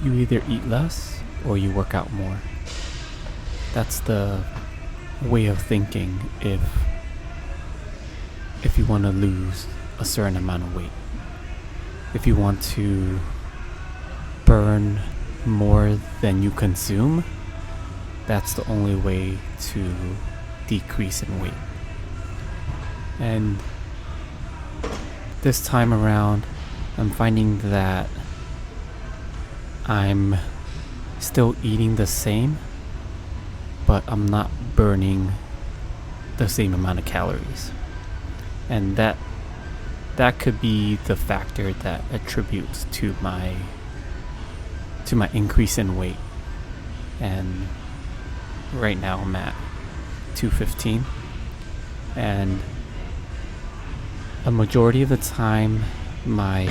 You either eat less or you work out more. That's the way of thinking if you want to lose a certain amount of weight. If you want to burn more than you consume, that's the only way to decrease in weight. And this time around, I'm finding that I'm still eating the same, but I'm not burning the same amount of calories. And that could be the factor that attributes to my increase in weight. And right now I'm at 215, and a majority of the time my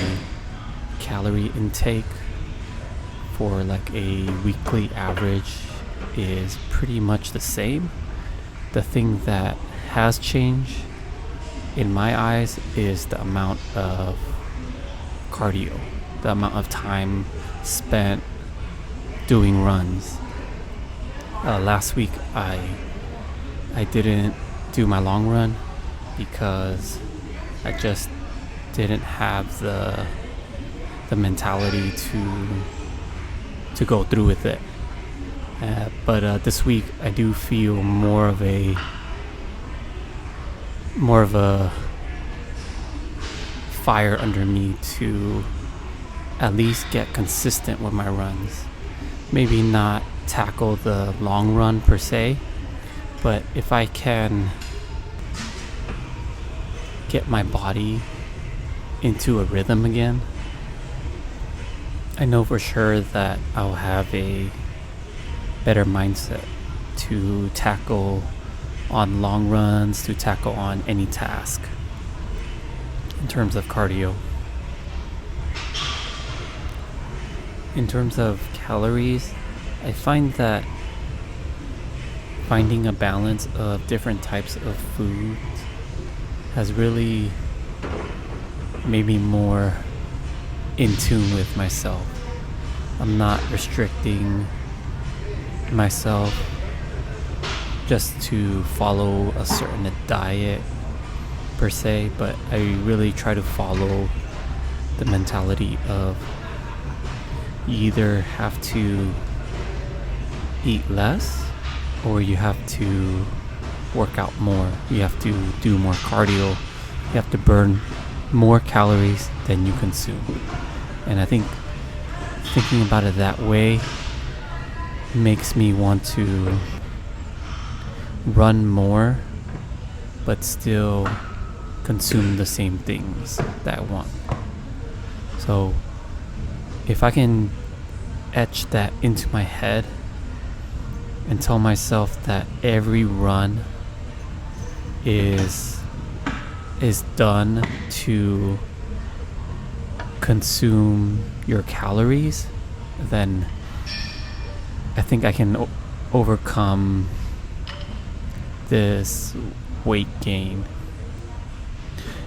calorie intake for like a weekly average is pretty much the same. The thing that has changed in my eyes is the amount of cardio, the amount of time spent doing runs. Last week I didn't do my long run because I just didn't have the mentality to go through with it. But this week I do feel more of a fire under me to at least get consistent with my runs. Maybe not tackle the long run per se, but if I can get my body into a rhythm again, I know for sure that I'll have a better mindset to tackle on long runs, to tackle on any task in terms of cardio. In terms of calories, I find that finding a balance of different types of foods has really made me more in tune with myself. I'm not restricting myself just to follow a certain diet per se, but I really try to follow the mentality of you either have to eat less or you have to work out more. You have to do more cardio. You have to burn more calories than you consume. And I think thinking about it that way makes me want to run more but still consume the same things that I want. So if I can etch that into my head and tell myself that every run is done to consume your calories, then I think I can overcome this weight gain.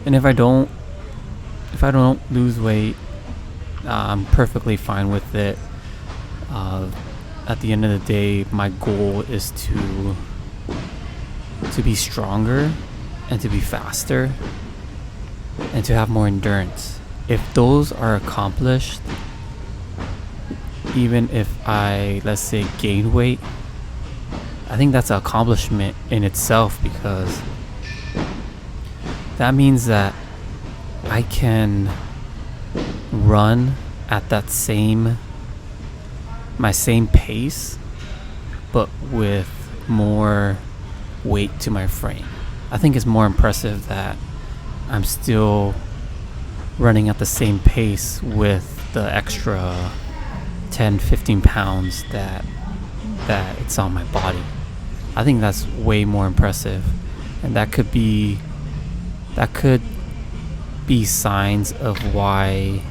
And if I don't lose weight, I'm perfectly fine with it. At the end of the day, my goal is to be stronger and to be faster and to have more endurance. If those are accomplished, even if I, let's say, gain weight, I think that's an accomplishment in itself, because that means that I can run at my same pace, but with more weight to my frame. I think it's more impressive that I'm still running at the same pace with the extra 10-15 pounds that it's on my body. I think that's way more impressive, and that could be signs of why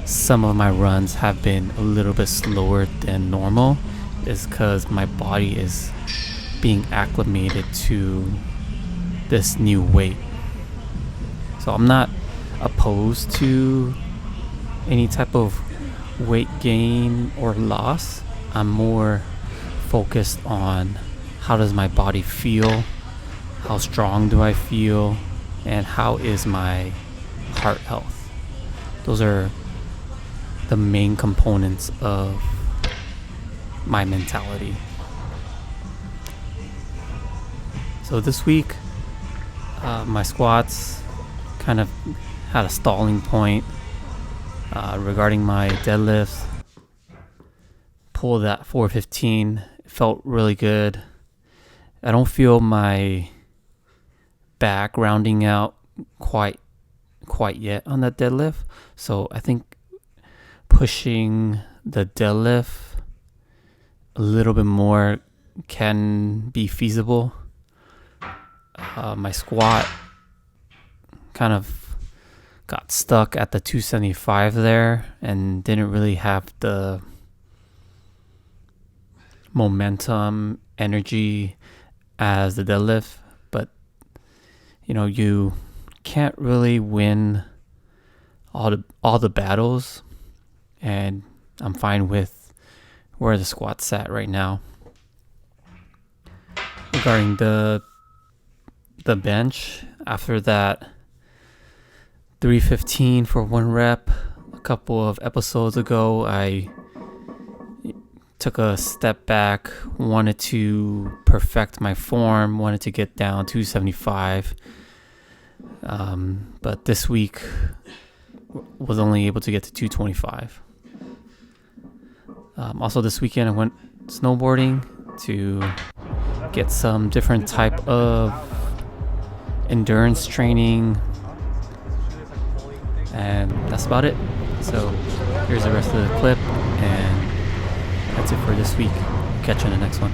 some of my runs have been a little bit slower than normal, is because my body is being acclimated to this new weight. So I'm not opposed to any type of weight gain or loss. I'm more focused on how does my body feel, how strong do I feel, and how is my heart health. Those are the main components of my mentality. So this week, my squats kind of had a stalling point regarding my deadlifts. Pulled at 415, it felt really good. I don't feel my back rounding out quite yet on that deadlift, so I think pushing the deadlift a little bit more can be feasible. My squat kind of got stuck at the 275 there and didn't really have the momentum, energy as the deadlift. But you can't really win all the battles, and I'm fine with where the squat's at right now. Regarding the bench, after that 315 for 1 rep a couple of episodes ago, I took a step back, wanted to perfect my form, wanted to get down 275, but this week was only able to get to 225. Also this weekend I went snowboarding to get some different type of endurance training, and that's about it. So here's the rest of the clip, and that's it for this week. Catch you in the next one.